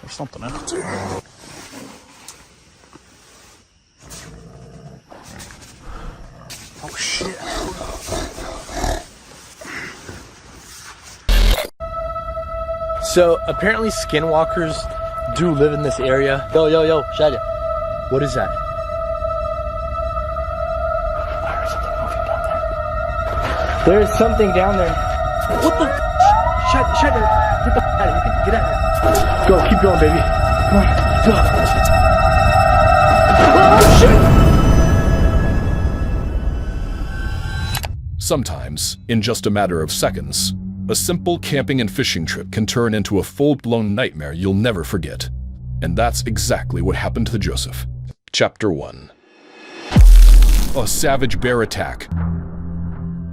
There's something in it too. Oh shit. So apparently skinwalkers do live in this area. Yo, shatter. What is that? There's something down there. What the? Shatter. Get the out of here. Get out of here. Go, keep going, baby. Come on, go. Oh, shit! Sometimes, in just a matter of seconds, a simple camping and fishing trip can turn into a full-blown nightmare you'll never forget. And that's exactly what happened to Joseph. Chapter 1. A savage bear attack.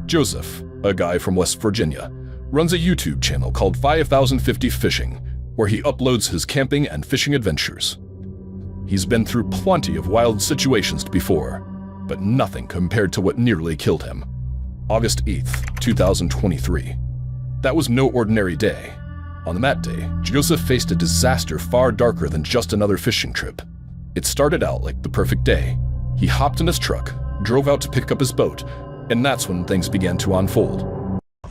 Joseph, a guy from West Virginia, runs a YouTube channel called 5050 Fishing, where he uploads his camping and fishing adventures. He's been through plenty of wild situations before, but nothing compared to what nearly killed him. August 8th, 2023. That was no ordinary day. On that day, Joseph faced a disaster far darker than just another fishing trip. It started out like the perfect day. He hopped in his truck, drove out to pick up his boat, and that's when things began to unfold.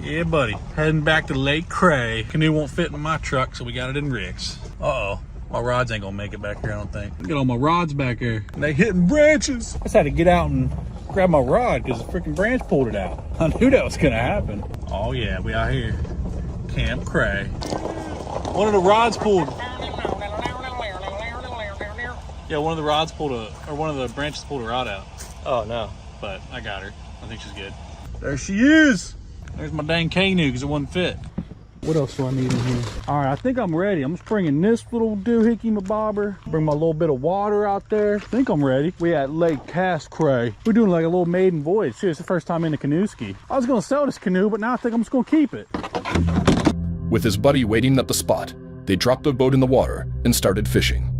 Yeah, buddy. Heading back to Lake Cray. Canoe won't fit in my truck, so we got it in Rick's. Uh-oh. My rods ain't gonna make it back here, I don't think. Look at all my rods back here. They hitting branches. I just had to get out and grab my rod because the freaking branch pulled it out. I knew that was gonna happen. Oh yeah, we out here. Camp Cray. One of the rods pulled. Yeah, one of the rods pulled one of the branches pulled a rod out. Oh no. But I got her. I think she's good. There she is. There's my dang canoe because it wouldn't fit. What else do I need in here? All right, I think I'm ready. I'm just bringing this little doohickey mabobber. Bring my little bit of water out there. I think I'm ready. We at Lake Cray. We're doing like a little maiden voyage. See, it's the first time in the canoe ski. I was gonna sell this canoe, but now I think I'm just gonna keep it. With his buddy waiting at the spot, they dropped the boat in the water and started fishing.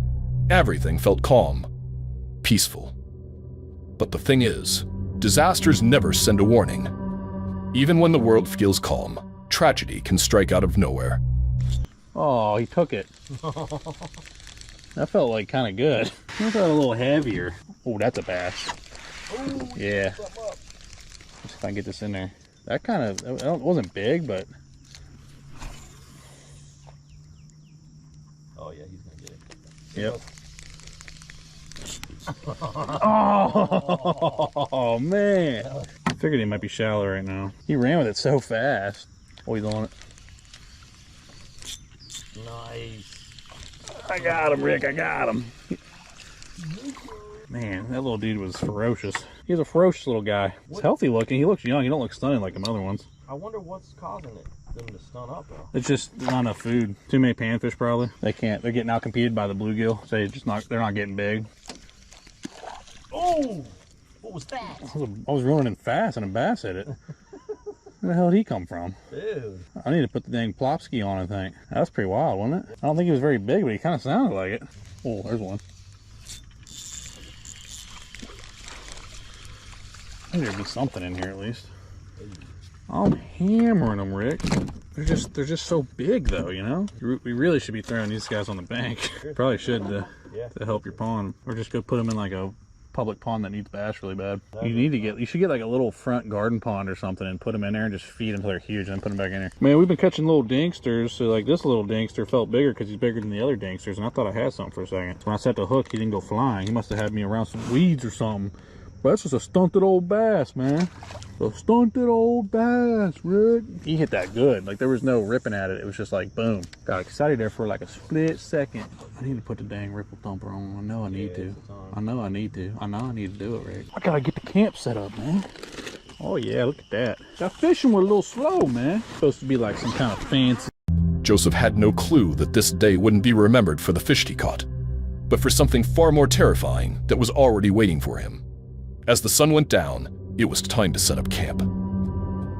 Everything felt calm, peaceful. But the thing is, disasters never send a warning. Even when the world feels calm, tragedy can strike out of nowhere. Oh, he took it. That felt like kind of good. I felt a little heavier. Oh, that's a bass. Ooh, yeah. Let's see if I can get this in there. That kind of, it wasn't big, but. Oh yeah, he's gonna get it. Yep. Oh man. I figured he might be shallow right now. He ran with it so fast. Oh, he's on it. Nice. I got him, Rick. I got him. Man, that little dude was ferocious. He's a ferocious little guy. He's healthy looking. He looks young. He don't look stunning like them other ones. I wonder what's causing them to stun up though. It's just not enough food. Too many panfish probably. They can't. They're getting out competed by the bluegill. So they're not getting big. Oh, what was that? I was running fast and a bass hit it. Where the hell did he come from? Dude. I need to put the dang plop ski on, I think. That was pretty wild, wasn't it? I don't think he was very big, but he kind of sounded like it. Oh, there's one. I think there'd be something in here at least. I'm hammering them, Rick. They're just so big though, you know? We really should be throwing these guys on the bank. Probably should to help your pond. Or just go put them in like a public pond that needs bass really bad. You should get like a little front garden pond or something and put them in there and just feed them until they're huge and then put them back in there. Man, we've been catching little dingsters. So like this little dingster felt bigger because he's bigger than the other dingsters, and I thought I had something for a second. When I set the hook, he didn't go flying. He must have had me around some weeds or something. But that's just a stunted old bass, man. A stunted old bass, Rick. He hit that good. Like there was no ripping at it. It was just like boom. Got excited there for like a split second. I need to put the dang ripple thumper on. I know I need to. I know I need to. I know I need to do it, Rick. I gotta get the camp set up, man. Oh yeah, look at that. That fishing was a little slow, man. Supposed to be like some kind of fancy. Joseph had no clue that this day wouldn't be remembered for the fish he caught, but for something far more terrifying that was already waiting for him. As the sun went down, it was time to set up camp.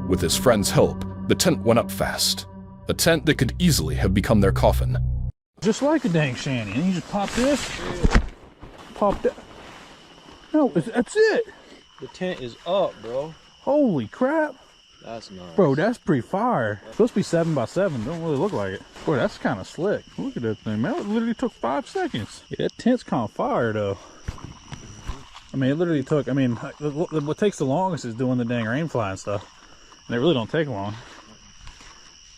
With his friend's help, the tent went up fast. A tent that could easily have become their coffin. Just like a dang shanty. And you just pop this, pop that. No, that's it. The tent is up, bro. Holy crap. That's nice. Bro, that's pretty fire. It's supposed to be 7x7. Don't really look like it. Boy, that's kind of slick. Look at that thing, man. It literally took 5 seconds. Yeah, that tent's kind of fire, though. I mean, it literally took, I mean, what takes the longest is doing the dang rain fly and stuff. And they really don't take long.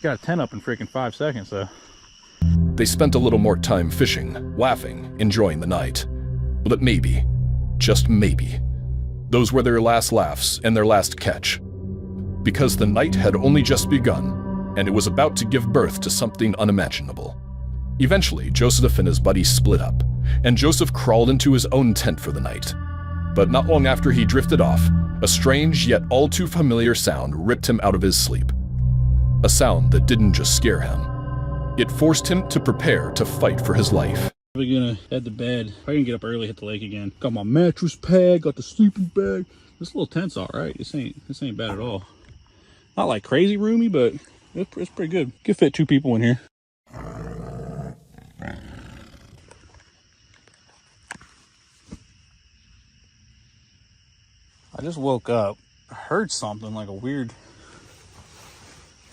Got a tent up in freaking 5 seconds, though. They spent a little more time fishing, laughing, enjoying the night. But maybe, just maybe, those were their last laughs and their last catch. Because the night had only just begun, and it was about to give birth to something unimaginable. Eventually, Joseph and his buddies split up, and Joseph crawled into his own tent for the night. But not long after he drifted off, a strange yet all too familiar sound ripped him out of his sleep. A sound that didn't just scare him. It forced him to prepare to fight for his life. Probably gonna head to bed. Probably gonna get up early, hit the lake again. Got my mattress pad, got the sleeping bag. This little tent's all right. This ain't bad at all. Not like crazy roomy, but it's pretty good. Could fit 2 people in here. I just woke up. I heard something like a weird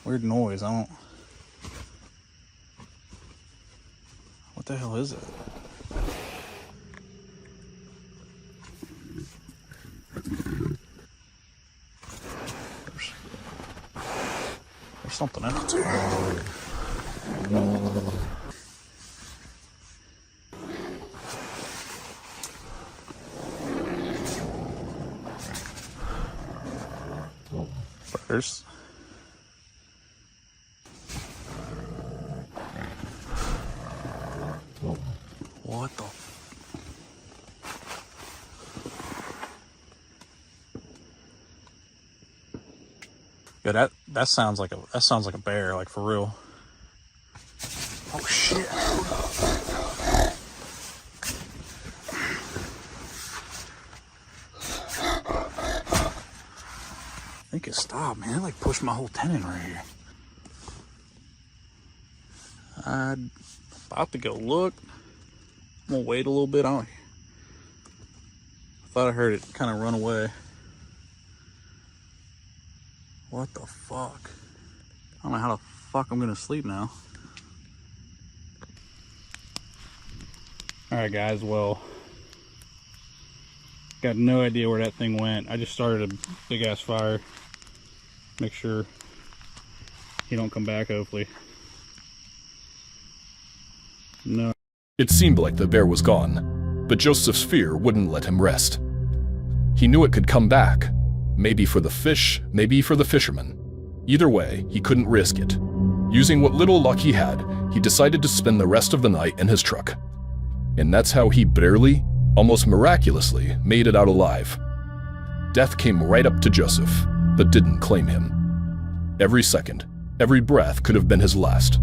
noise. What the hell is it? There's something else here. There's what the yeah, that sounds like a bear, like for real. Oh shit. I think it stopped, man. It like pushed my whole tent in right here. I'm about to go look. I'm gonna wait a little bit. I thought I heard it kind of run away. What the fuck? I don't know how the fuck I'm gonna sleep now. Alright guys, well, got no idea where that thing went. I just started a big ass fire. Make sure he don't come back, hopefully. No. It seemed like the bear was gone, but Joseph's fear wouldn't let him rest. He knew it could come back, maybe for the fish, maybe for the fishermen. Either way, he couldn't risk it. Using what little luck he had, he decided to spend the rest of the night in his truck. And that's how he barely, almost miraculously, made it out alive. Death came right up to Joseph, but didn't claim him. Every second, every breath could have been his last.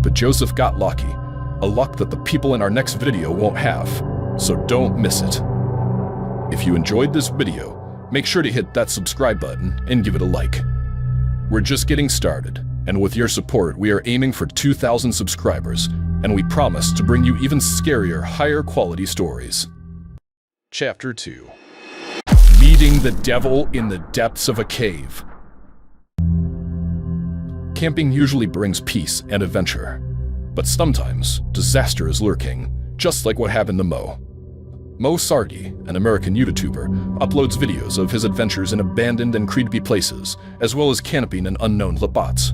But Joseph got lucky, a luck that the people in our next video won't have, so don't miss it. If you enjoyed this video, make sure to hit that subscribe button and give it a like. We're just getting started, and with your support, we are aiming for 2,000 subscribers, and we promise to bring you even scarier, higher quality stories. Chapter 2. Meeting the devil in the depths of a cave. Camping usually brings peace and adventure, but sometimes disaster is lurking, just like what happened to Mo. Mo Sargi, an American YouTuber, uploads videos of his adventures in abandoned and creepy places, as well as camping in unknown spots.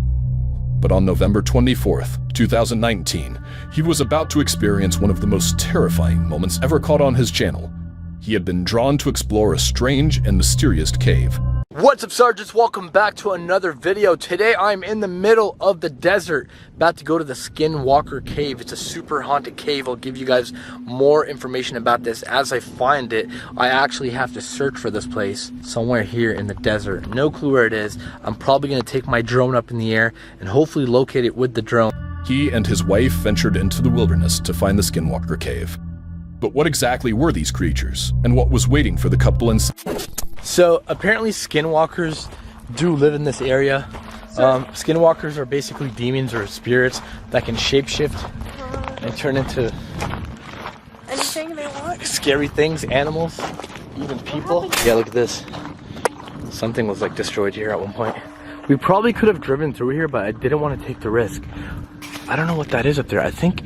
But on November 24th, 2019, he was about to experience one of the most terrifying moments ever caught on his channel. He had been drawn to explore a strange and mysterious cave. What's up, Sergeants? Welcome back to another video. Today I'm in the middle of the desert, about to go to the Skinwalker Cave. It's a super haunted cave. I'll give you guys more information about this as I find it. I actually have to search for this place somewhere here in the desert. No clue where it is. I'm probably going to take my drone up in the air and hopefully locate it with the drone. He and his wife ventured into the wilderness to find the Skinwalker Cave. But what exactly were these creatures, and what was waiting for the couple inside? So apparently skinwalkers do live in this area. Skinwalkers are basically demons or spirits that can shapeshift and turn into anything they want. Scary things, animals, even people. Yeah, look at this. Something was like destroyed here at one point. We probably could have driven through here, but I didn't want to take the risk. I don't know what that is up there. I think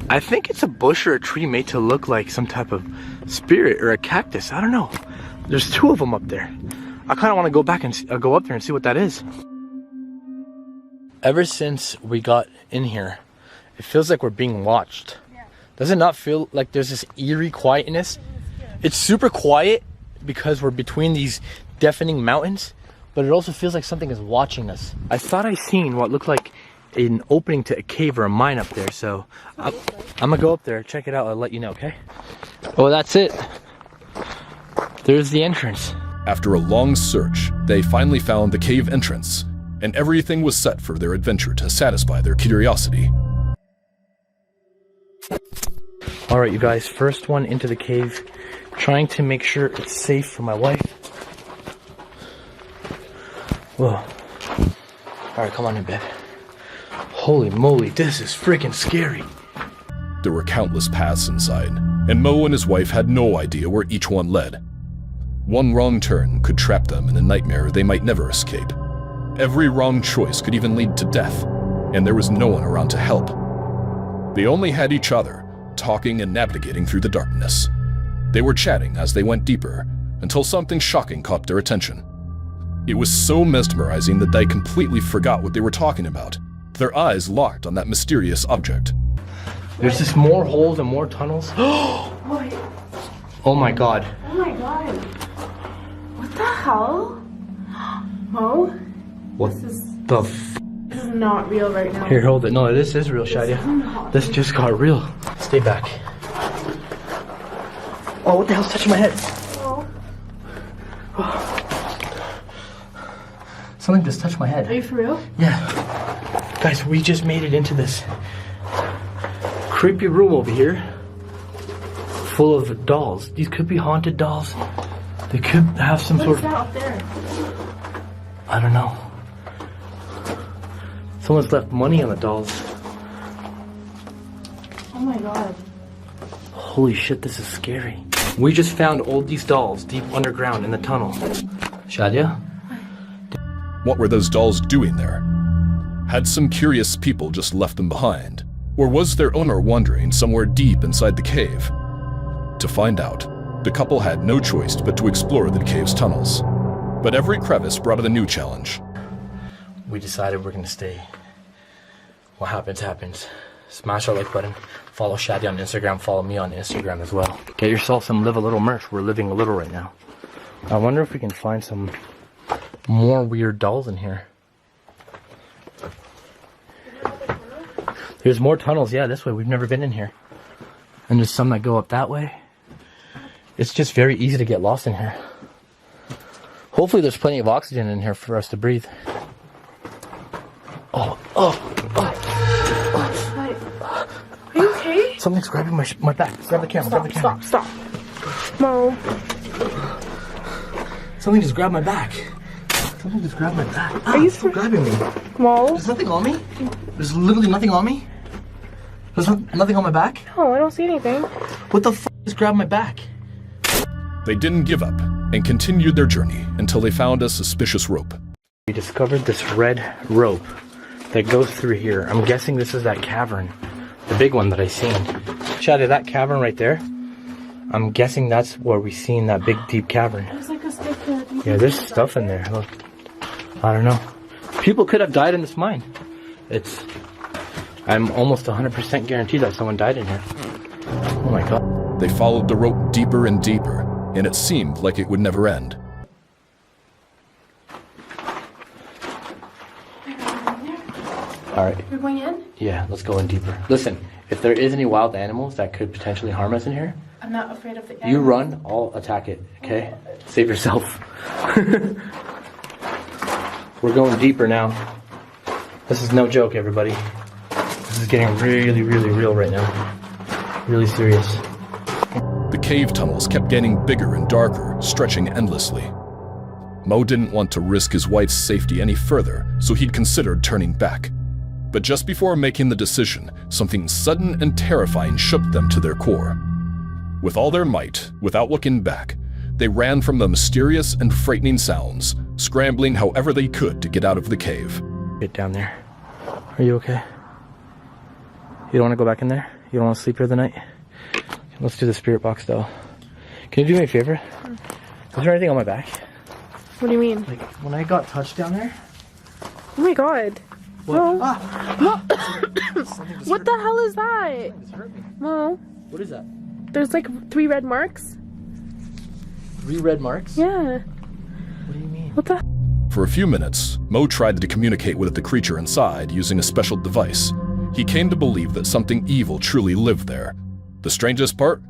it's a bush or a tree made to look like some type of spirit or a cactus. I don't know. There's 2 of them up there. I kind of want to go back and go up there and see what that is. Ever since we got in here, it feels like we're being watched. Yeah. Does it not feel like there's this eerie quietness? It's super quiet because we're between these deafening mountains, but it also feels like something is watching us. I thought I seen what looked like an opening to a cave or a mine up there, so I'm gonna go up there, check it out, I'll let you know, okay? Oh, that's it. There's the entrance. After a long search, they finally found the cave entrance, and everything was set for their adventure to satisfy their curiosity. All right, you guys, first one into the cave, trying to make sure it's safe for my wife. Whoa. All right, come on in, babe. Holy moly, this is freaking scary. There were countless paths inside, and Mo and his wife had no idea where each one led. One wrong turn could trap them in a nightmare they might never escape. Every wrong choice could even lead to death, and there was no one around to help. They only had each other, talking and navigating through the darkness. They were chatting as they went deeper, until something shocking caught their attention. It was so mesmerizing that they completely forgot what they were talking about. Their eyes locked on that mysterious object. There's just more holes and more tunnels. What? Oh my god. Oh my god. What the hell? Mo? What This the is not real right now. Here, hold it. No, this is real, Shadia. This just got real. Stay back. Oh, what the hell's touching my head? Oh. Something just touched my head. Are you for real? Yeah. Guys, we just made it into this creepy room over here full of dolls. These could be haunted dolls. They could have some sort What's that up there? I don't know. Someone's left money on the dolls. Oh my god. Holy shit, this is scary. We just found all these dolls deep underground in the tunnel. Shadia? What were those dolls doing there? Had some curious people just left them behind? Or was their owner wandering somewhere deep inside the cave? To find out, the couple had no choice but to explore the cave's tunnels. But every crevice brought a new challenge. We decided we're gonna stay. What happens, happens. Smash our like button. Follow Shadia on Instagram. Follow me on Instagram as well. Get yourself some Live a Little merch. We're living a little right now. I wonder if we can find some more weird dolls in here. There's more tunnels, yeah, this way. We've never been in here. And there's some that go up that way. It's just very easy to get lost in here. Hopefully there's plenty of oxygen in here for us to breathe. Oh. Are you okay? Something's grabbing my back. Grab the camera, grab the camera. Stop. Mo. Something just grabbed my back. Something just grabbed my back. Are you it's still grabbing me? Mo? There's nothing on me. There's literally nothing on me. There's nothing on my back. No, I don't see anything. What the f just grabbed my back? They didn't give up and continued their journey until they found a suspicious rope. We discovered this red rope that goes through here. I'm guessing this is that cavern. The big one that I seen. Shadia, that cavern right there, I'm guessing that's where we seen that big deep cavern. There's like a stick there. Yeah, there's stuff in there. Look. I don't know. People could have died in this mine. I'm almost 100% guaranteed that someone died in here. Oh my god. They followed the rope deeper and deeper, and it seemed like it would never end. Alright. You're going in? Yeah, let's go in deeper. Listen, if there is any wild animals that could potentially harm us in here, I'm not afraid of the you run, I'll attack it, okay? Save yourself. We're going deeper now. This is no joke, everybody. This is getting really, really real right now. Really serious. The cave tunnels kept getting bigger and darker, stretching endlessly. Mo didn't want to risk his wife's safety any further, so he'd considered turning back. But just before making the decision, something sudden and terrifying shook them to their core. With all their might, without looking back, They ran from the mysterious and frightening sounds, scrambling however they could to get out of the cave. Get down there. Are you okay? You don't want to go back in there? You don't want to sleep here the night? Let's do the spirit box though. Can you do me a favor? Is there anything on my back? What do you mean? Like when I got touched down there? Oh my god. What? Mo. Ah! What the hell is that? Mo, What is that? there's like 3 red marks. 3 red marks? Yeah. What do you mean? What the? For a few minutes, Mo tried to communicate with the creature inside using a special device. He came to believe that something evil truly lived there. The strangest part?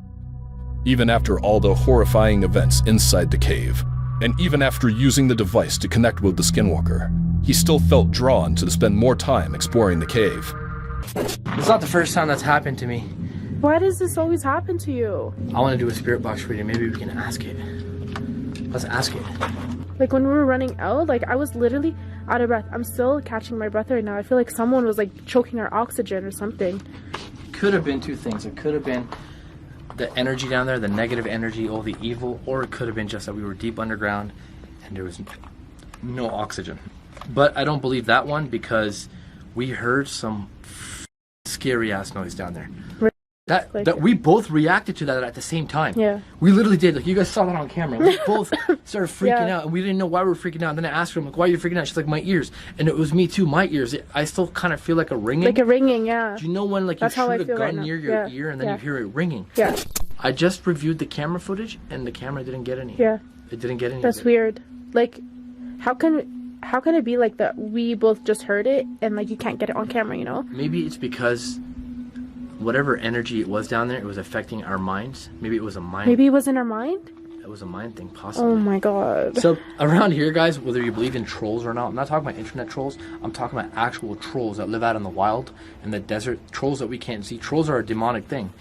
Even after all the horrifying events inside the cave, and even after using the device to connect with the skinwalker, he still felt drawn to spend more time exploring the cave. It's not the first time that's happened to me. Why does this always happen to you? I want to do a spirit box reading. Maybe we can ask it. Let's ask it. Like when we were running out, like I was literally out of breath. I'm still catching my breath right now. I feel like someone was like choking our oxygen or something. Could have been 2 things. It could have been the energy down there, the negative energy, all the evil, or it could have been just that we were deep underground and there was no oxygen. But I don't believe that one because we heard some scary ass noise down there. That we both reacted to that at the same time. Yeah. We literally did. Like you guys saw that on camera. We both started freaking Yeah. out, and we didn't know why we were freaking out. And then I asked her, I'm like, "Why are you freaking out?" She's like, "My ears." And it was me too. My ears. I still kind of feel like a ringing. Like a ringing, yeah. Do you know when like That's you how I shoot a feel gun right now. near your Yeah. ear and then Yeah. you hear it ringing? Yeah. I just reviewed the camera footage, and the camera didn't get any. Yeah. It didn't get any. That's of it. weird. Like, how can it be like that? We both just heard it and like you can't get it on camera, you know? Maybe it's because whatever energy it was down there, it was affecting our minds. Maybe it was a mind. Maybe it was in our mind. It was a mind thing, possibly. Oh my god. So around here, guys, whether you believe in trolls or not, I'm not talking about internet trolls. I'm talking about actual trolls that live out in the wild, in the desert. Trolls that we can't see. Trolls are a demonic thing.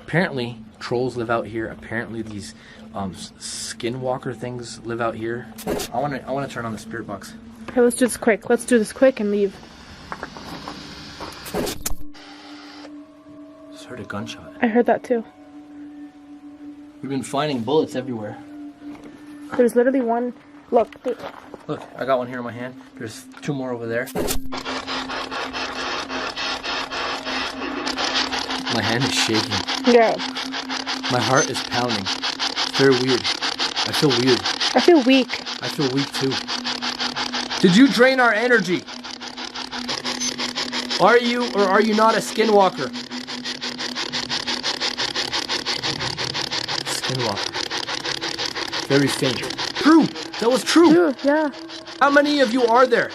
Apparently, trolls live out here. Apparently, these skinwalker things live out here. I want to turn on the spirit box. Okay, let's do this quick. Let's do this quick and leave. Just heard a gunshot. I heard that too. We've been finding bullets everywhere. There's literally one. Look. Look, I got one here in my hand. There's 2 more over there. My hand is shaking. Yeah. My heart is pounding. It's very weird. I feel weird. I feel weak. I feel weak too. Did you drain our energy? Are you or are you not a skinwalker? Skinwalker. Very faint. True! That was true! Ew, yeah. How many of you are there?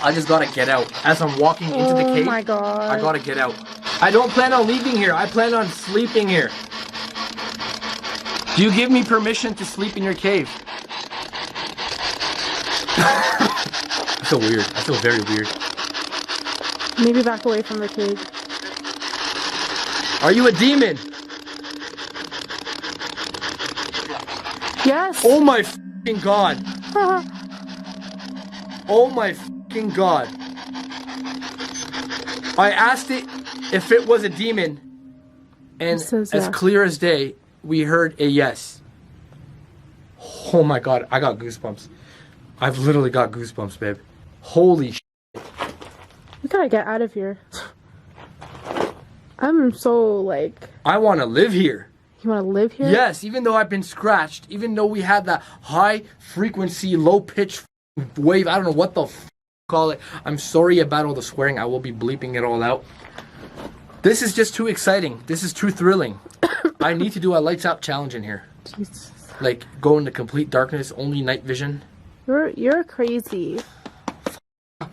I just gotta get out. As I'm walking into the cave, Oh my god. I gotta get out. I don't plan on leaving here. I plan on sleeping here. Do you give me permission to sleep in your cave? I feel weird. I feel very weird. Maybe back away from the cave. Are you a demon? Yes. Oh my fucking god. Oh my fucking god. I asked it if it was a demon, and It says as yes. clear as day, we heard a yes. Oh my god, I got goosebumps. I've literally got goosebumps, babe. Holy shit. We gotta get out of here. I'm so like. I want to live here. You wanna live here? Yes, even though I've been scratched, even though we had that high frequency, low pitch wave, I don't know what the call it. I'm sorry about all the swearing. I will be bleeping it all out. This is just too exciting. This is too thrilling. I need to do a lights out challenge in here. Jesus. Like go into complete darkness, only night vision. You're crazy. I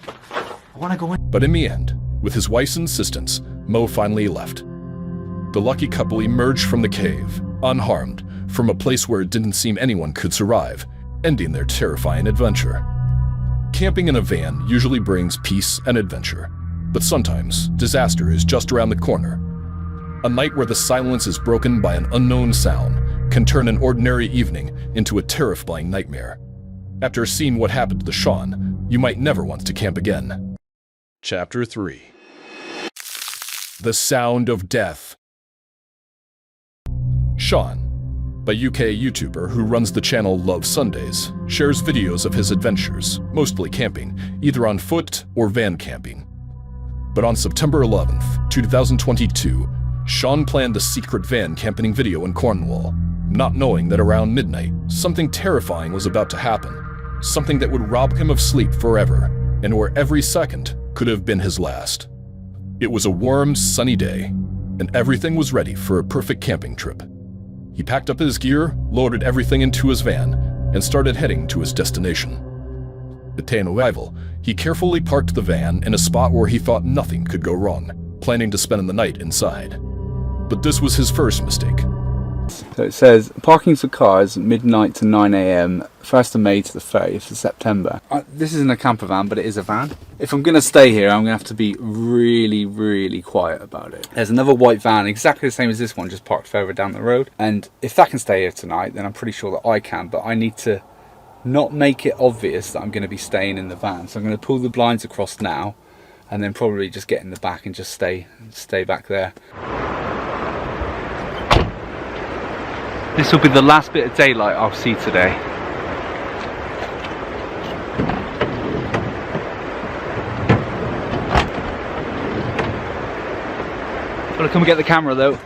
want to go in. But in the end, with his wife's insistence, Mo finally left. The lucky couple emerged from the cave, unharmed, from a place where it didn't seem anyone could survive, ending their terrifying adventure. Camping in a van usually brings peace and adventure, but sometimes disaster is just around the corner. A night where the silence is broken by an unknown sound can turn an ordinary evening into a terrifying nightmare. After seeing what happened to the Sean, you might never want to camp again. Chapter 3. The Sound of Death. Sean, a UK YouTuber who runs the channel Love Sundays, shares videos of his adventures, mostly camping, either on foot or van camping. But on September 11th, 2022, Sean planned a secret van camping video in Cornwall, not knowing that around midnight, something terrifying was about to happen, something that would rob him of sleep forever, and where every second could have been his last. It was a warm, sunny day, and everything was ready for a perfect camping trip. He packed up his gear, loaded everything into his van, and started heading to his destination. Upon arrival, he carefully parked the van in a spot where he thought nothing could go wrong, planning to spend the night inside. But this was his first mistake. So it says, parking for cars midnight to 9 AM, 1st of May to the 30th of September. This isn't a camper van, but it is a van. If I'm going to stay here, I'm going to have to be really, really quiet about it. There's another white van, exactly the same as this one, just parked further down the road. And if that can stay here tonight, then I'm pretty sure that I can, but I need to not make it obvious that I'm going to be staying in the van. So I'm going to pull the blinds across now, and then probably just get in the back and just stay back there. This will be the last bit of daylight I'll see today. Gotta come and get the camera though.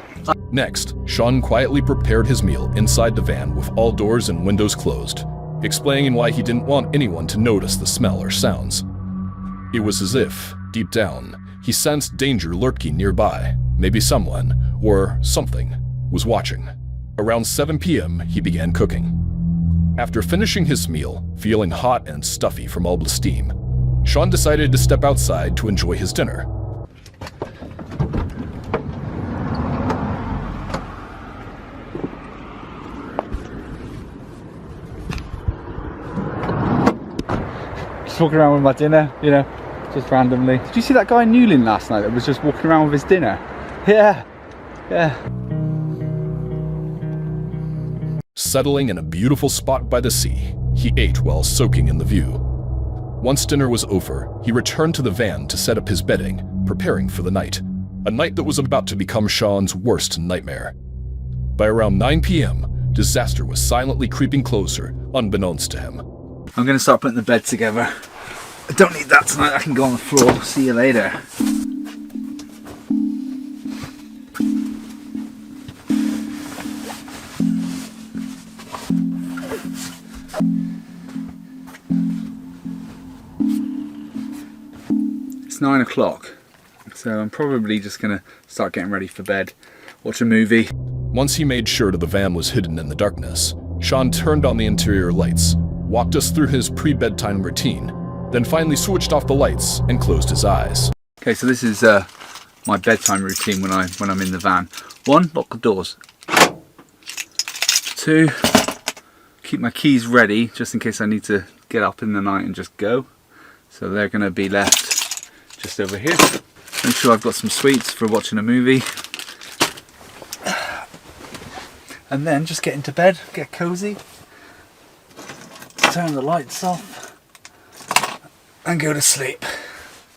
Next, Sean quietly prepared his meal inside the van with all doors and windows closed, explaining why he didn't want anyone to notice the smell or sounds. It was as if, deep down, he sensed danger lurking nearby. Maybe someone, or something, was watching. Around 7 p.m., he began cooking. After finishing his meal, feeling hot and stuffy from all the steam, Sean decided to step outside to enjoy his dinner. Just walking around with my dinner, you know, just randomly. Did you see that guy in Newlyn last night that was just walking around with his dinner? Yeah. Settling in a beautiful spot by the sea, he ate while soaking in the view. Once dinner was over, he returned to the van to set up his bedding, preparing for the night. A night that was about to become Sean's worst nightmare. By around 9 p.m., disaster was silently creeping closer, unbeknownst to him. I'm going to start putting the bed together. I don't need that tonight, I can go on the floor. See you later. It's 9 o'clock, so I'm probably just going to start getting ready for bed, watch a movie. Once he made sure that the van was hidden in the darkness, Sean turned on the interior lights, walked us through his pre-bedtime routine, then finally switched off the lights and closed his eyes. Okay, so this is my bedtime routine when I'm in the van. 1, lock the doors. 2, keep my keys ready just in case I need to get up in the night and just go. So they're going to be left just over here. Make sure I've got some sweets for watching a movie. And then just get into bed, get cozy, turn the lights off, and go to sleep.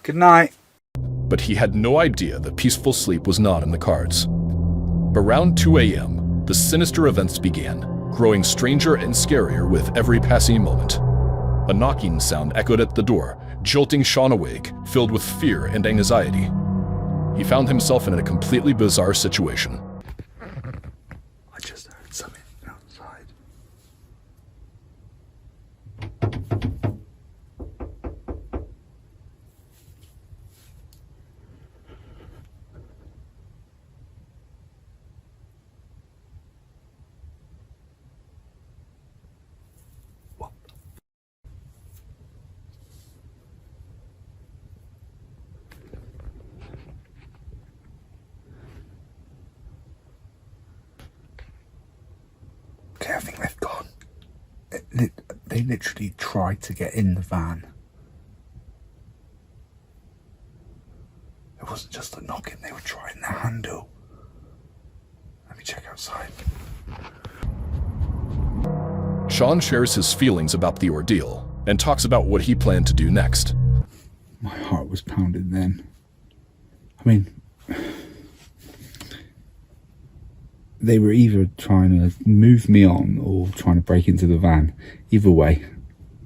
Good night. But he had no idea that peaceful sleep was not in the cards. Around 2 a.m., the sinister events began, growing stranger and scarier with every passing moment. A knocking sound echoed at the door, jolting Sean awake, filled with fear and anxiety. He found himself in a completely bizarre situation. I just heard something outside. What? Okay, I think they've gone. They literally tried to get in the van. It wasn't just a knocking, they were trying the handle. Let me check outside. Sean shares his feelings about the ordeal and talks about what he planned to do next. My heart was pounding then. I mean, they were either trying to move me on or trying to break into the van. Either way,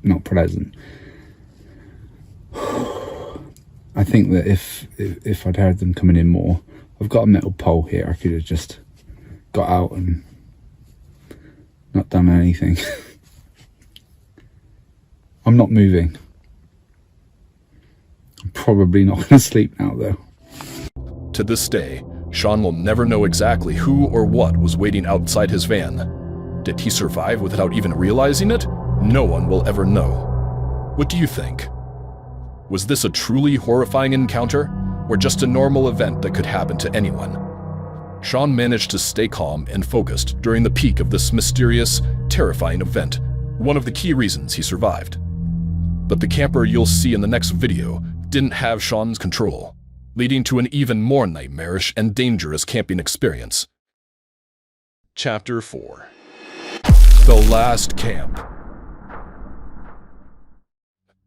not pleasant. I think that if I'd heard them coming in more, I've got a metal pole here, I could have just got out and not done anything. I'm not moving. I'm probably not going to sleep now though. To this day, Sean will never know exactly who or what was waiting outside his van. Did he survive without even realizing it? No one will ever know. What do you think? Was this a truly horrifying encounter, or just a normal event that could happen to anyone? Sean managed to stay calm and focused during the peak of this mysterious, terrifying event, one of the key reasons he survived. But the camper you'll see in the next video didn't have Sean's control, leading to an even more nightmarish and dangerous camping experience. Chapter 4. The Last Camp.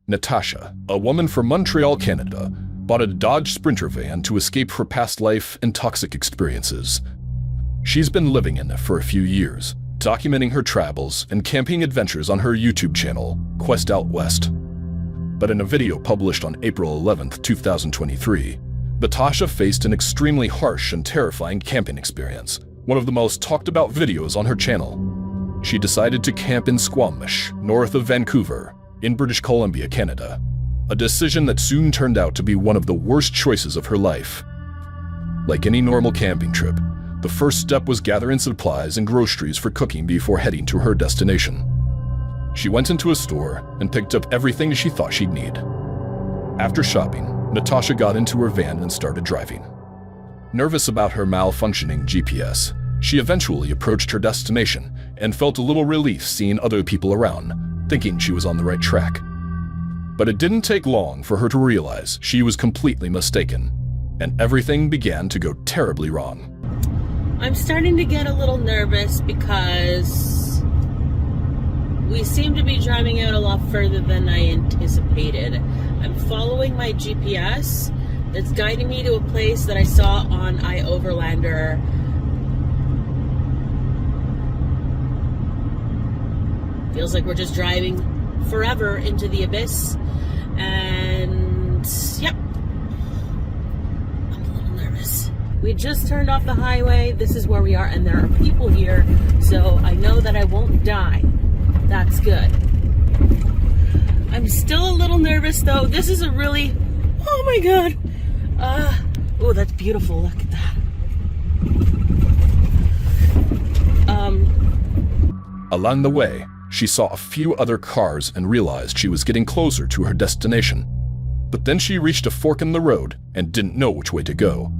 Natasha, a woman from Montreal, Canada, bought a Dodge Sprinter van to escape her past life and toxic experiences. She's been living in it for a few years, documenting her travels and camping adventures on her YouTube channel, Quest Out West. But in a video published on April 11th, 2023, Natasha faced an extremely harsh and terrifying camping experience, one of the most talked about videos on her channel. She decided to camp in Squamish, north of Vancouver, in British Columbia, Canada, a decision that soon turned out to be one of the worst choices of her life. Like any normal camping trip, the first step was gathering supplies and groceries for cooking before heading to her destination. She went into a store and picked up everything she thought she'd need. After shopping, Natasha got into her van and started driving. Nervous about her malfunctioning GPS, she eventually approached her destination and felt a little relief seeing other people around, thinking she was on the right track. But it didn't take long for her to realize she was completely mistaken, and everything began to go terribly wrong. I'm starting to get a little nervous because we seem to be driving out a lot further than I anticipated. I'm following my GPS that's guiding me to a place that I saw on iOverlander. Feels like we're just driving forever into the abyss. And yep, I'm a little nervous. We just turned off the highway. This is where we are, and there are people here, so I know that I won't die. That's good. I'm still a little nervous though. This is a really, oh my god. Oh, that's beautiful. Look at that. Along the way, she saw a few other cars and realized she was getting closer to her destination. But then she reached a fork in the road and didn't know which way to go.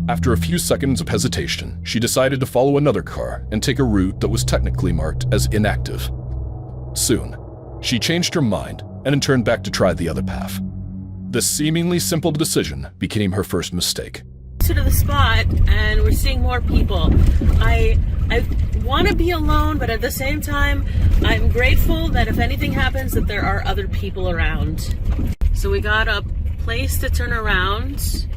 After a few seconds of hesitation, she decided to follow another car and take a route that was technically marked as inactive. Soon, she changed her mind and turned back to try the other path. This seemingly simple decision became her first mistake. To the spot, and we're seeing more people. I want to be alone, but at the same time, I'm grateful that if anything happens, that there are other people around. So we got a place to turn around.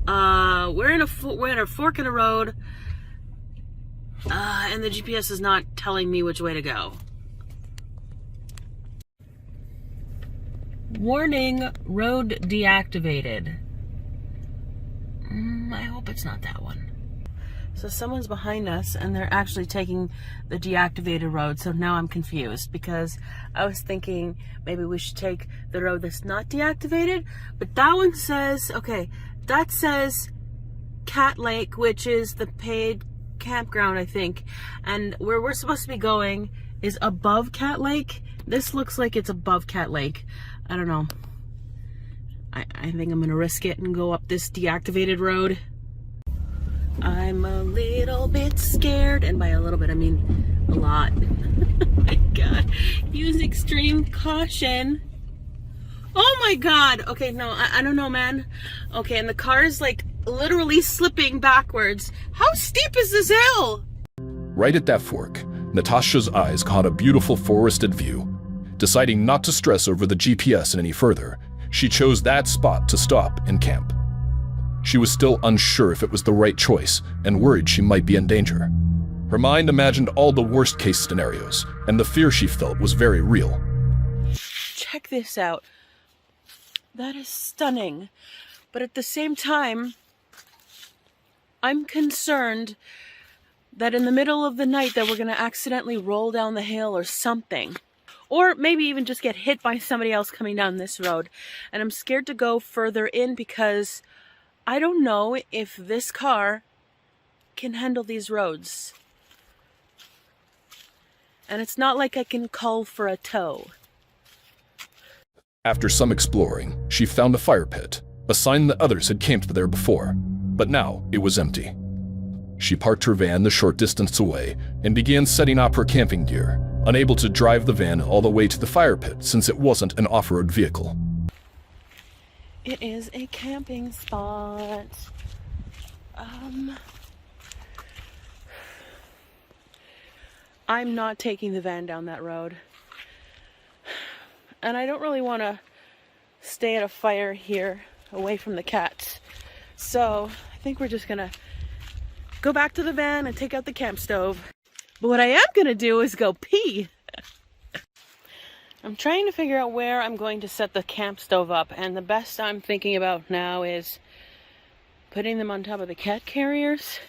We're in a fork in a road, and the GPS is not telling me which way to go. Warning, road deactivated. I hope it's not that one. So someone's behind us and they're actually taking the deactivated road. So now I'm confused because I was thinking maybe we should take the road that's not deactivated. But that one says, okay, that says Cat Lake, which is the paid campground, I think. And where we're supposed to be going is above Cat Lake. This looks like it's above Cat Lake. I don't know. I think I'm gonna risk it and go up this deactivated road. I'm a little bit scared, and by a little bit I mean a lot. Oh my god, use extreme caution. Oh my god, okay, no, I don't know, man. Okay, and the car is like literally slipping backwards. How steep is this hill? Right at that fork, Natasha's eyes caught a beautiful forested view. Deciding not to stress over the GPS any further, she chose that spot to stop and camp. she was still unsure if it was the right choice and worried she might be in danger. Her mind imagined all the worst-case scenarios, and the fear she felt was very real. Check this out. That is stunning. But at the same time, I'm concerned that in the middle of the night that we're going to accidentally roll down the hill or something. Or maybe even just get hit by somebody else coming down this road. And I'm scared to go further in because I don't know if this car can handle these roads. And it's not like I can call for a tow. After some exploring, she found a fire pit, a sign that others had camped there before, but now it was empty. She parked her van a short distance away and began setting up her camping gear, unable to drive the van all the way to the fire pit since it wasn't an off-road vehicle. It is a camping spot. I'm not taking the van down that road. And I don't really want to stay at a fire here away from the cats. So I think we're just going to go back to the van and take out the camp stove. But what I am going to do is go pee. I'm trying to figure out where I'm going to set the camp stove up. And the best I'm thinking about now is putting them on top of the cat carriers.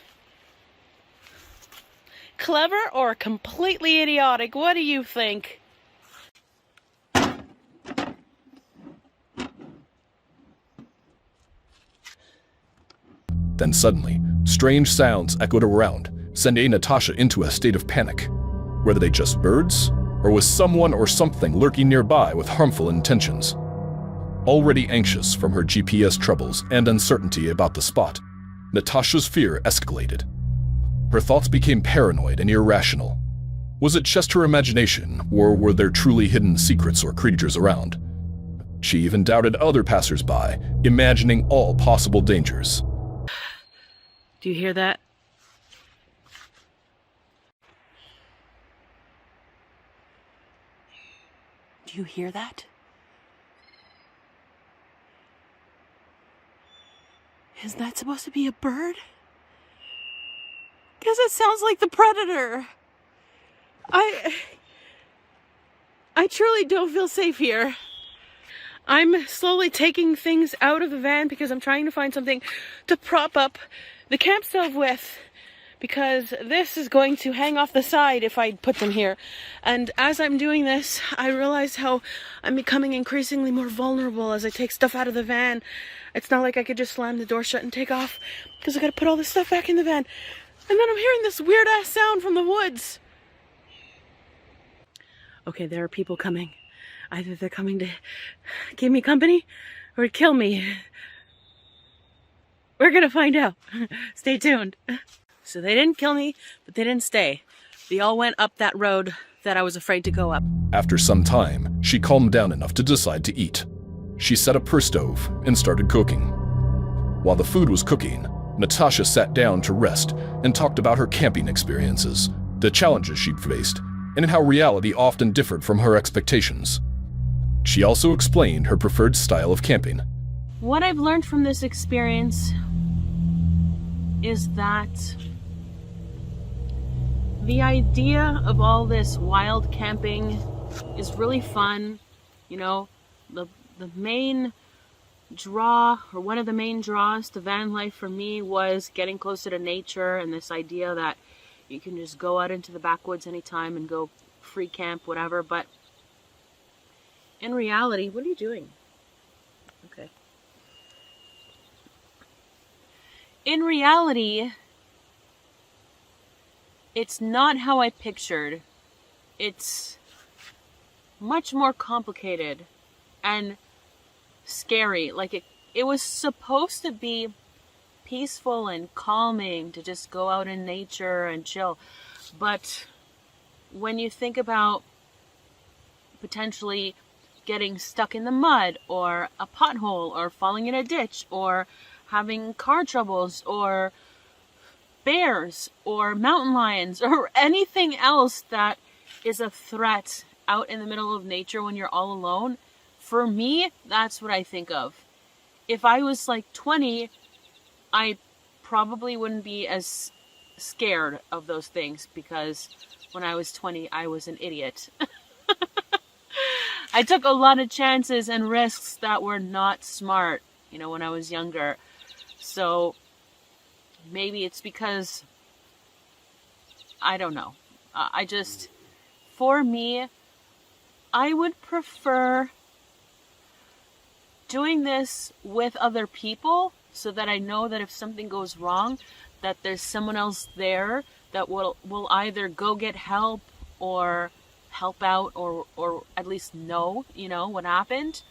Clever or completely idiotic? What do you think? Then suddenly, strange sounds echoed around, sending Natasha into a state of panic. Were they just birds? Or was someone or something lurking nearby with harmful intentions? Already anxious from her GPS troubles and uncertainty about the spot, Natasha's fear escalated. Her thoughts became paranoid and irrational. Was it just her imagination, or were there truly hidden secrets or creatures around? She even doubted other passers-by, imagining all possible dangers. Do you hear that? Do you hear that? Is that supposed to be a bird? Because it sounds like the predator. I truly don't feel safe here. I'm slowly taking things out of the van because I'm trying to find something to prop up the camp stove with, because this is going to hang off the side if I put them here. And as I'm doing this, I realize how I'm becoming increasingly more vulnerable as I take stuff out of the van. It's not like I could just slam the door shut and take off, because I gotta put all this stuff back in the van. And then I'm hearing this weird ass sound from the woods. Okay, there are people coming. Either they're coming to keep me company or kill me. We're gonna find out. Stay tuned. So they didn't kill me, but they didn't stay. They all went up that road that I was afraid to go up. After some time, she calmed down enough to decide to eat. She set up her stove and started cooking. While the food was cooking, Natasha sat down to rest and talked about her camping experiences, the challenges she'd faced, and how reality often differed from her expectations. She also explained her preferred style of camping. What I've learned from this experience is that the idea of all this wild camping is really fun. You know, the main draw, or one of the main draws to van life for me, was getting closer to nature and this idea that you can just go out into the backwoods anytime and go free camp, whatever. But in reality, what are you doing? Okay. In reality, it's not how I pictured. It's much more complicated and scary. Like it was supposed to be peaceful and calming to just go out in nature and chill. But when you think about potentially getting stuck in the mud or a pothole or falling in a ditch or having car troubles or bears or mountain lions or anything else that is a threat out in the middle of nature when you're all alone, for me, that's what I think of. If I was like 20 I probably wouldn't be as scared of those things, because when I was 20, I was an idiot. I took a lot of chances and risks that were not smart, you know, when I was younger. So maybe it's because, I don't know. For me, I would prefer doing this with other people, so that I know that if something goes wrong, that there's someone else there that will either go get help or help out, or at least know, you know, what happened.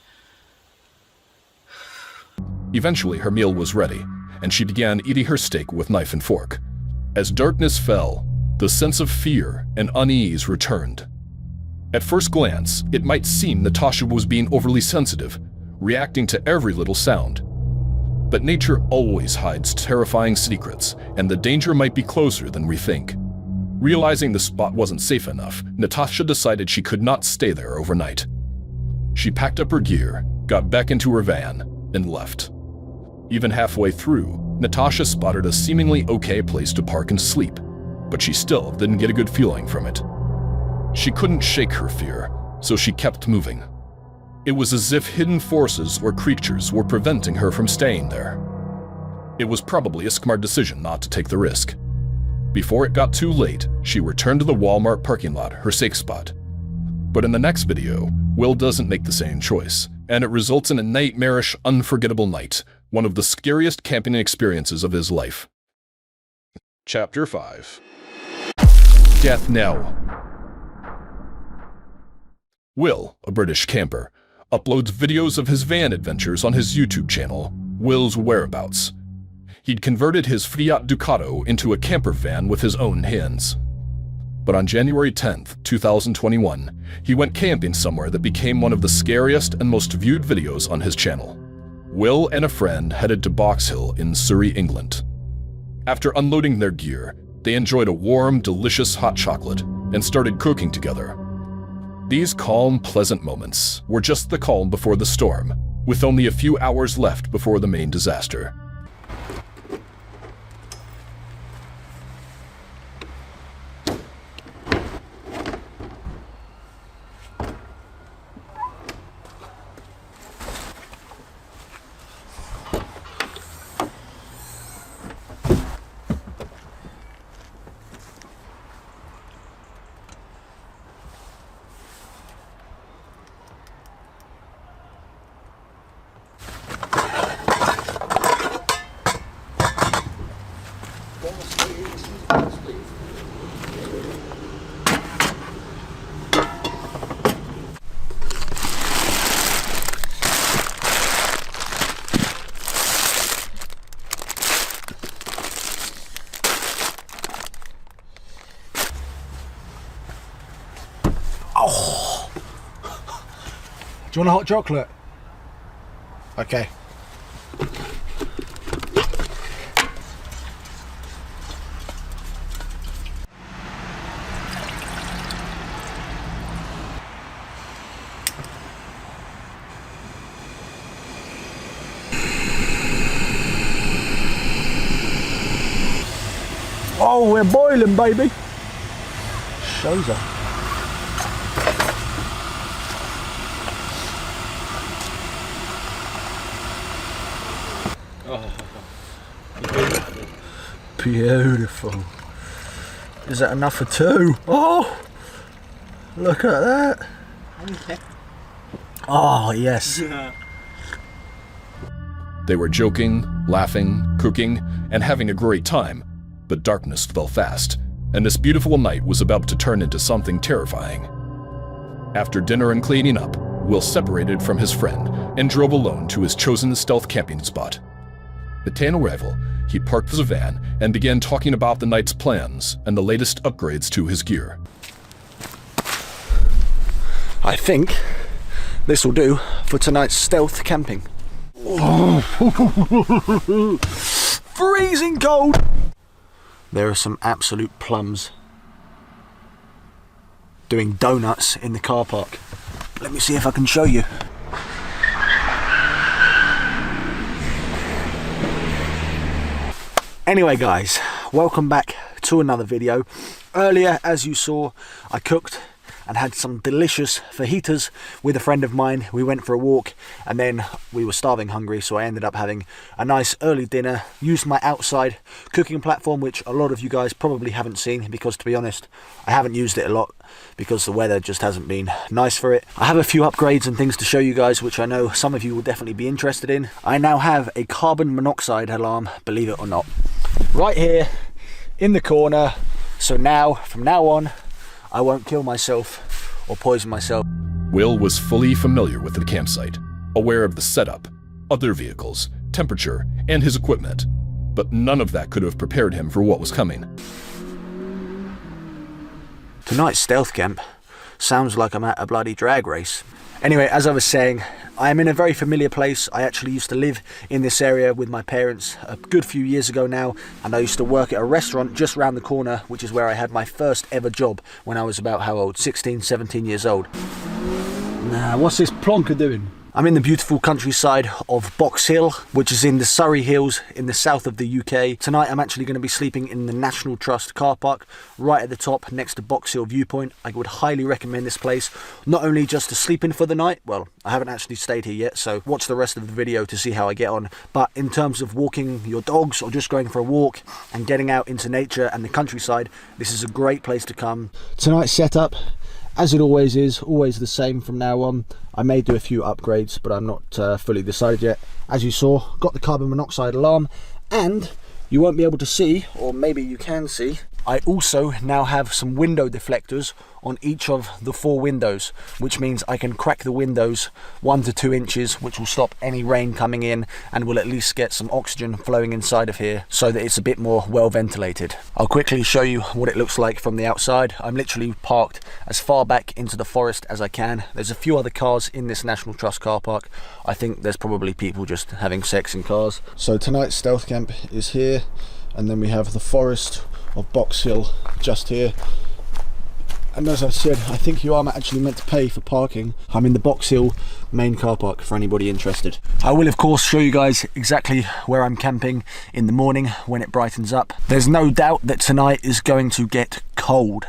Eventually, her meal was ready, and she began eating her steak with knife and fork. As darkness fell, the sense of fear and unease returned. At first glance, it might seem Natasha was being overly sensitive, reacting to every little sound. But nature always hides terrifying secrets, and the danger might be closer than we think. Realizing the spot wasn't safe enough, Natasha decided she could not stay there overnight. She packed up her gear, got back into her van, and left. Even halfway through, Natasha spotted a seemingly okay place to park and sleep, but she still didn't get a good feeling from it. She couldn't shake her fear, so she kept moving. It was as if hidden forces or creatures were preventing her from staying there. It was probably a smart decision not to take the risk. Before it got too late, she returned to the Walmart parking lot, her safe spot. But in the next video, Will doesn't make the same choice, and it results in a nightmarish, unforgettable night, one of the scariest camping experiences of his life. Chapter 5. Death Knell. Will, a British camper, uploads videos of his van adventures on his YouTube channel, Will's Whereabouts. He'd converted his Fiat Ducato into a camper van with his own hands. But on January 10th, 2021, he went camping somewhere that became one of the scariest and most viewed videos on his channel. Will and a friend headed to Box Hill in Surrey, England. After unloading their gear, they enjoyed a warm, delicious hot chocolate and started cooking together. These calm, pleasant moments were just the calm before the storm, with only a few hours left before the main disaster. Oh! Do you want a hot chocolate? Okay. Oh, we're boiling, baby. Shows her. Beautiful. Is that enough for two? Oh, look at that. Oh, yes. They were joking, laughing, cooking, and having a great time, but darkness fell fast, and this beautiful night was about to turn into something terrifying. After dinner and cleaning up, Will separated from his friend and drove alone to his chosen stealth camping spot. Upon arrival, he parked his van and began talking about the night's plans and the latest upgrades to his gear. I think this will do for tonight's stealth camping. Freezing cold! There are some absolute plums doing donuts in the car park. Let me see if I can show you. Anyway guys, welcome back to another video. Earlier, as you saw, I cooked and had some delicious fajitas with a friend of mine. We went for a walk and then we were starving hungry, so I ended up having a nice early dinner. Used my outside cooking platform, which a lot of you guys probably haven't seen, because to be honest, I haven't used it a lot because the weather just hasn't been nice for it. I have a few upgrades and things to show you guys, which I know some of you will definitely be interested in. I now have a carbon monoxide alarm, believe it or not, right here in the corner. So now, from now on, I won't kill myself or poison myself. Will was fully familiar with the campsite, aware of the setup, other vehicles, temperature, and his equipment, but none of that could have prepared him for what was coming. Tonight's stealth camp sounds like I'm at a bloody drag race. Anyway, as I was saying, I am in a very familiar place. I actually used to live in this area with my parents a good few years ago now, and I used to work at a restaurant just round the corner, which is where I had my first ever job when I was about, how old? 16, 17 years old. Nah, what's this plonker doing? I'm in the beautiful countryside of Box Hill, which is in the Surrey Hills in the south of the UK. Tonight I'm actually going to be sleeping in the National Trust car park, right at the top next to Box Hill Viewpoint. I would highly recommend this place, not only just to sleep in for the night, well, I haven't actually stayed here yet, so watch the rest of the video to see how I get on, but in terms of walking your dogs or just going for a walk and getting out into nature and the countryside, this is a great place to come. Tonight's setup, as it always is, always the same from now on. I may do a few upgrades, but I'm not fully decided yet. As you saw, got the carbon monoxide alarm, and you won't be able to see, or maybe you can see, I also now have some window deflectors on each of the 4 windows, which means I can crack the windows 1 to 2 inches, which will stop any rain coming in and will at least get some oxygen flowing inside of here so that it's a bit more well ventilated. I'll quickly show you what it looks like from the outside. I'm literally parked as far back into the forest as I can. There's a few other cars in this National Trust car park. I think there's probably people just having sex in cars. So tonight's stealth camp is here, and then we have the forest of Box Hill just here. And as I said, I think you are actually meant to pay for parking. I'm in the Box Hill main car park for anybody interested. I will of course show you guys exactly where I'm camping in the morning when it brightens up. There's no doubt that tonight is going to get cold,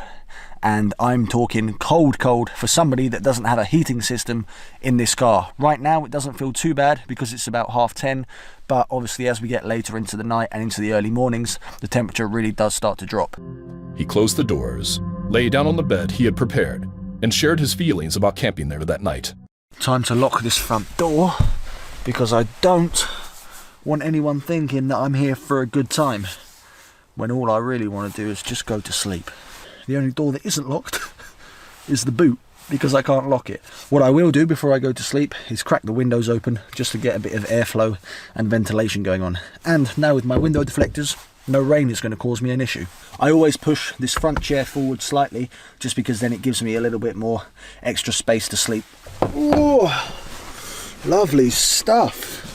and I'm talking cold for somebody that doesn't have a heating system in this car. Right now it doesn't feel too bad because it's about 10:30, but obviously as we get later into the night and into the early mornings, the temperature really does start to drop. He closed the doors, lay down on the bed he had prepared, and shared his feelings about camping there that night. Time to lock this front door, because I don't want anyone thinking that I'm here for a good time, when all I really want to do is just go to sleep. The only door that isn't locked is the boot, because I can't lock it. What I will do before I go to sleep is crack the windows open just to get a bit of airflow and ventilation going on. And now with my window deflectors, no rain is going to cause me an issue. I always push this front chair forward slightly just because then it gives me a little bit more extra space to sleep. Oh, lovely stuff.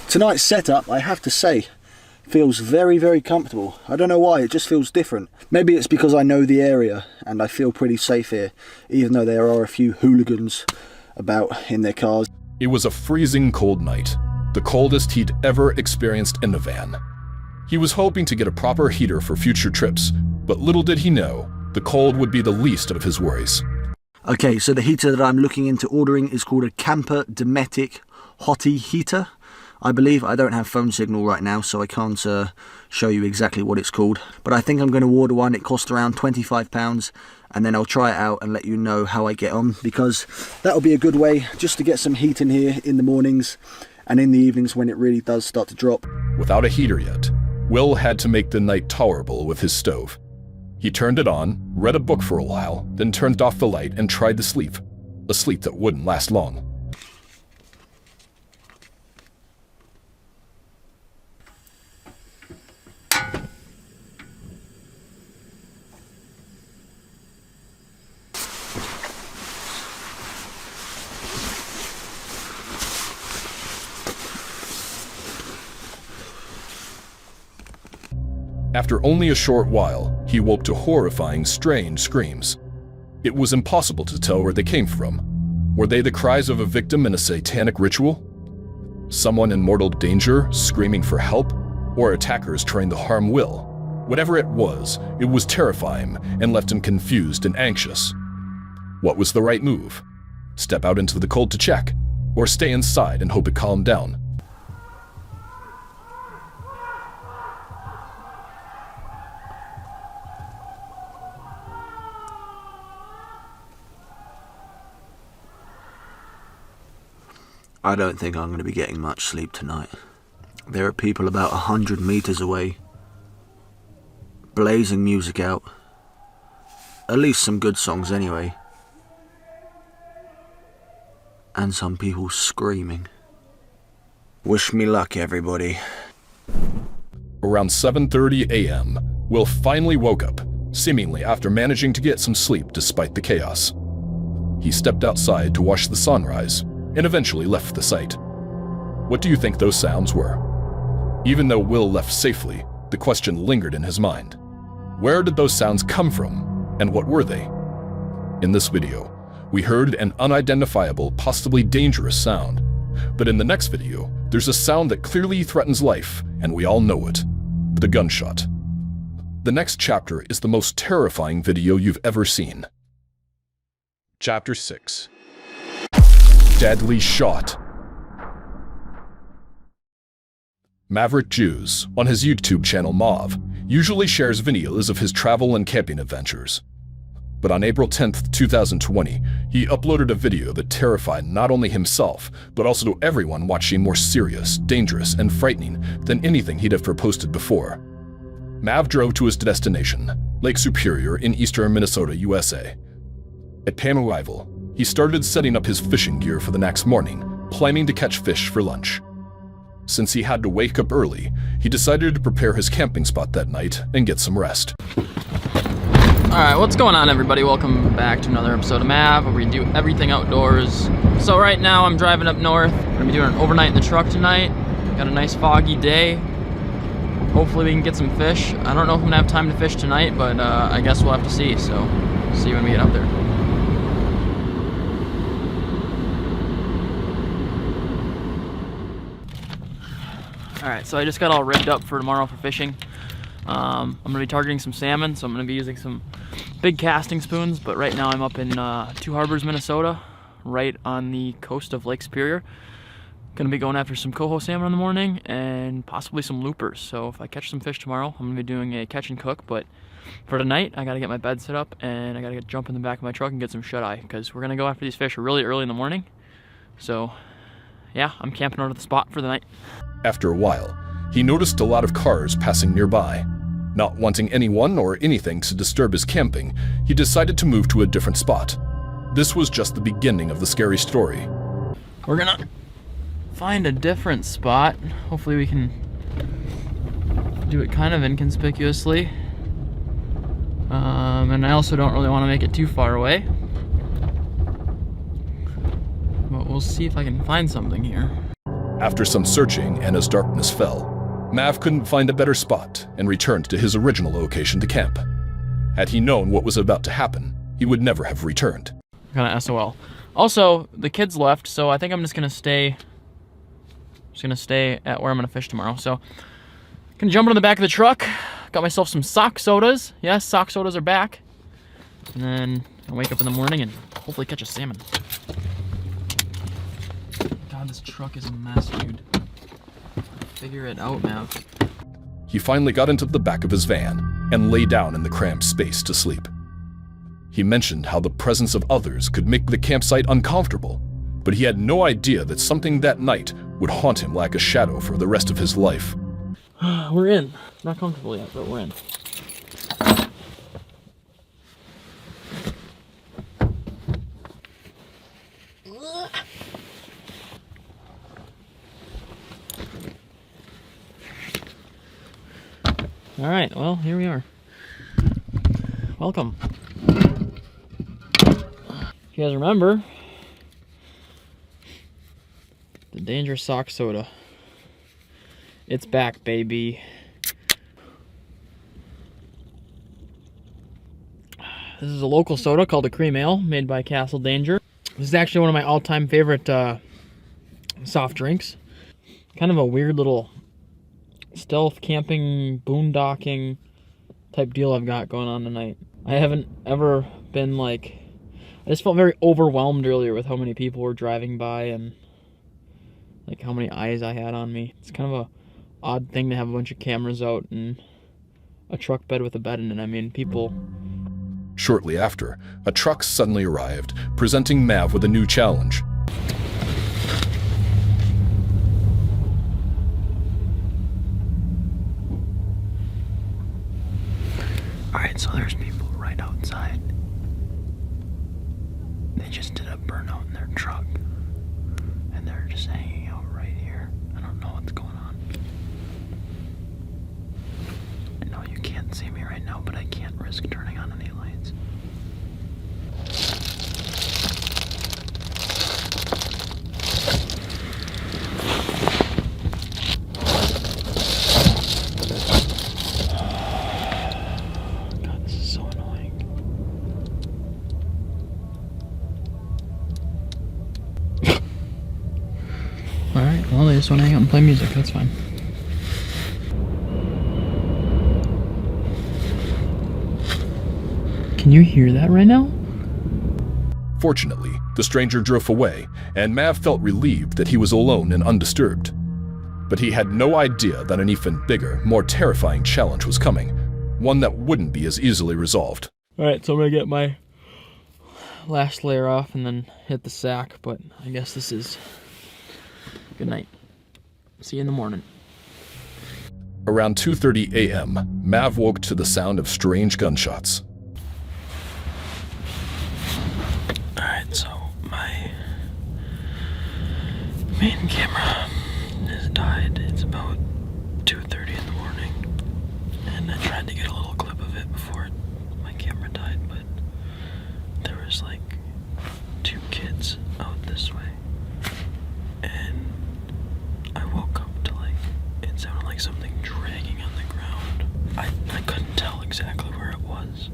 Tonight's setup, I have to say, feels very comfortable. I don't know why, it just feels different. Maybe it's because I know the area and I feel pretty safe here, even though there are a few hooligans about in their cars. It was a freezing cold night, the coldest he'd ever experienced in the van. He was hoping to get a proper heater for future trips, but little did he know, the cold would be the least of his worries. Okay, so the heater that I'm looking into ordering is called a Camper Dometic Hottie heater. I believe. I don't have phone signal right now, so I can't show you exactly what it's called, but I think I'm going to order one. It costs around £25, and then I'll try it out and let you know how I get on, because that'll be a good way just to get some heat in here in the mornings and in the evenings when it really does start to drop. Without a heater yet, Will had to make the night tolerable with his stove. He turned it on, read a book for a while, then turned off the light and tried to sleep, a sleep that wouldn't last long. After only a short while, he woke to horrifying, strange screams. It was impossible to tell where they came from. Were they the cries of a victim in a satanic ritual? Someone in mortal danger, screaming for help? or attackers trying to harm Will. Whatever it was terrifying and left him confused and anxious. What was the right move? Step out into the cold to check, or stay inside and hope it calmed down? I don't think I'm going to be getting much sleep tonight. There are people about 100 meters away, blazing music out. At least some good songs anyway. And some people screaming. Wish me luck, everybody. Around 7:30 a.m., Will finally woke up, seemingly after managing to get some sleep despite the chaos. He stepped outside to watch the sunrise, and eventually left the site. What do you think those sounds were? Even though Will left safely, the question lingered in his mind. Where did those sounds come from, and what were they? In this video, we heard an unidentifiable, possibly dangerous sound. But in the next video, there's a sound that clearly threatens life, and we all know it. The gunshot. The next chapter is the most terrifying video you've ever seen. Chapter 6. Deadly Shot. Maverick Jews, on his YouTube channel Mauve, usually shares videos of his travel and camping adventures. But on April 10th, 2020, he uploaded a video that terrified not only himself, but also everyone watching more serious, dangerous, and frightening than anything he'd ever posted before. Mav drove to his destination, Lake Superior in eastern Minnesota, USA. At PAM arrival, he started setting up his fishing gear for the next morning, planning to catch fish for lunch. Since he had to wake up early, he decided to prepare his camping spot that night and get some rest. Alright, what's going on, everybody? Welcome back to another episode of Mav, where we do everything outdoors. So right now I'm driving up north. We're gonna be doing an overnight in the truck tonight. Got a nice foggy day. Hopefully we can get some fish. I don't know if I'm gonna have time to fish tonight, but I guess we'll have to see. So, see you when we get out there. Alright, so I just got all rigged up for tomorrow for fishing. I'm going to be targeting some salmon, so I'm going to be using some big casting spoons, but right now I'm up in Two Harbors, Minnesota, right on the coast of Lake Superior. Going to be going after some coho salmon in the morning and possibly some loopers. So if I catch some fish tomorrow, I'm going to be doing a catch and cook, but for tonight I got to get my bed set up and I got to jump in the back of my truck and get some shut-eye, because we're going to go after these fish really early in the morning. So yeah, I'm camping out at the spot for the night. After a while, he noticed a lot of cars passing nearby. Not wanting anyone or anything to disturb his camping, he decided to move to a different spot. This was just the beginning of the scary story. We're gonna find a different spot. Hopefully we can do it kind of inconspicuously. And I also don't really want to make it too far away. But we'll see if I can find something here. After some searching and as darkness fell, Mav couldn't find a better spot and returned to his original location to camp. Had he known what was about to happen, he would never have returned. Kind of SOL. Also, the kids left, so I think I'm just gonna stay at where I'm gonna fish tomorrow. So, gonna jump into the back of the truck. Got myself some sock sodas. Yes, sock sodas are back. And then I'll wake up in the morning and hopefully catch a salmon. God, this truck is a mess, dude. Figure it out, Mav. He finally got into the back of his van and lay down in the cramped space to sleep. He mentioned how the presence of others could make the campsite uncomfortable, but he had no idea that something that night would haunt him like a shadow for the rest of his life. We're in. Not comfortable yet, but we're in. All right, well, here we are. Welcome. If you guys remember, the dangerous sock soda. It's back, baby. This is a local soda called a cream ale, made by Castle Danger. This is actually one of my all-time favorite soft drinks. Kind of a weird little stealth camping, boondocking type deal I've got going on tonight. I haven't ever been like, I just felt very overwhelmed earlier with how many people were driving by and like how many eyes I had on me. It's kind of a odd thing to have a bunch of cameras out and a truck bed with a bed in it. I mean, people... Shortly after, a truck suddenly arrived, presenting Mav with a new challenge. Alright, so there's people right outside. They just did a burnout in their truck. And they're just hanging out right here. I don't know what's going on. I know you can't see me right now, but I can't risk turning on any lights. God, this is so annoying. Alright, well, they just want to hang out and play music. That's fine. Can you hear that right now? Fortunately, the stranger drove away, and Mav felt relieved that he was alone and undisturbed. But he had no idea that an even bigger, more terrifying challenge was coming, one that wouldn't be as easily resolved. Alright, so I'm gonna get my last layer off and then hit the sack, but I guess this is... Good night. See you in the morning. Around 2:30 a.m., Mav woke to the sound of strange gunshots. Alright, so my main camera has died. It's about 2:30 in the morning. And I tried to get a little clip of it before my camera died, but there was like 2 kids out this way. And I woke up to like, it sounded like something dragging on the ground. I couldn't tell exactly where it was,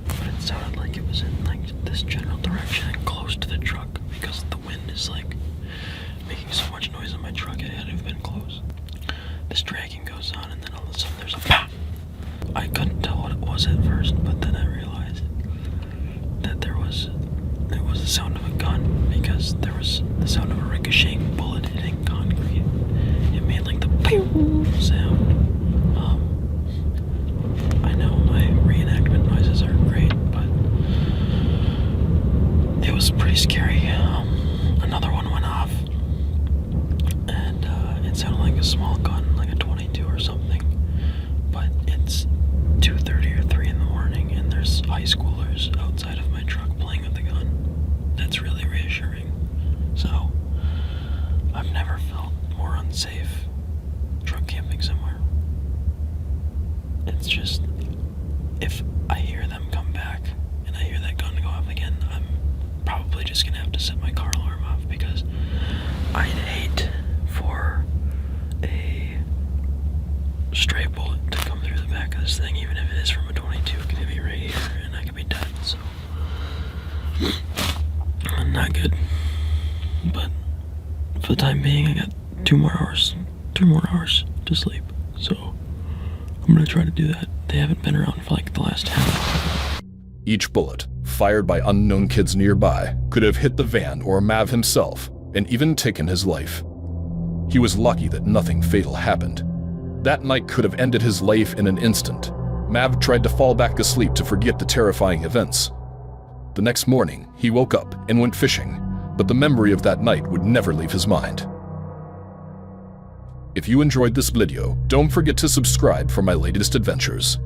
but it sounded like it was in like this general direction and close to the truck because the wind is like making so much noise in my truck. It had to have been close. This dragging goes on and then all of a sudden there's a pop. I couldn't tell what it was at first, but then I realized that it was the sound of a gun because there was the sound of a ricocheting bullet hitting concrete. It made like the pew sound. I know my reenactment noises are great, but it was pretty scary. Another one went off, and it sounded like a small gun, like a 22 or something. But it's 2:30 or 3 in the morning, and there's high schoolers outside of my truck playing with the gun. That's really reassuring. So, I've never felt more unsafe truck camping somewhere. It's just, if I hear them come back and I hear that gun go off again, I'm probably just gonna have to set my car alarm off because I'd hate for a stray bullet to come through the back of this thing, even if it is from a 22. It could hit me right here and I could be dead, so not good. But for the time being, I got 2 more hours to sleep, so I'm gonna try to do that. They haven't been around for like the last half. Each bullet, fired by unknown kids nearby, could have hit the van or Mav himself, and even taken his life. He was lucky that nothing fatal happened. That night could have ended his life in an instant. Mav tried to fall back asleep to forget the terrifying events. The next morning, he woke up and went fishing, but the memory of that night would never leave his mind. If you enjoyed this video, don't forget to subscribe for my latest adventures.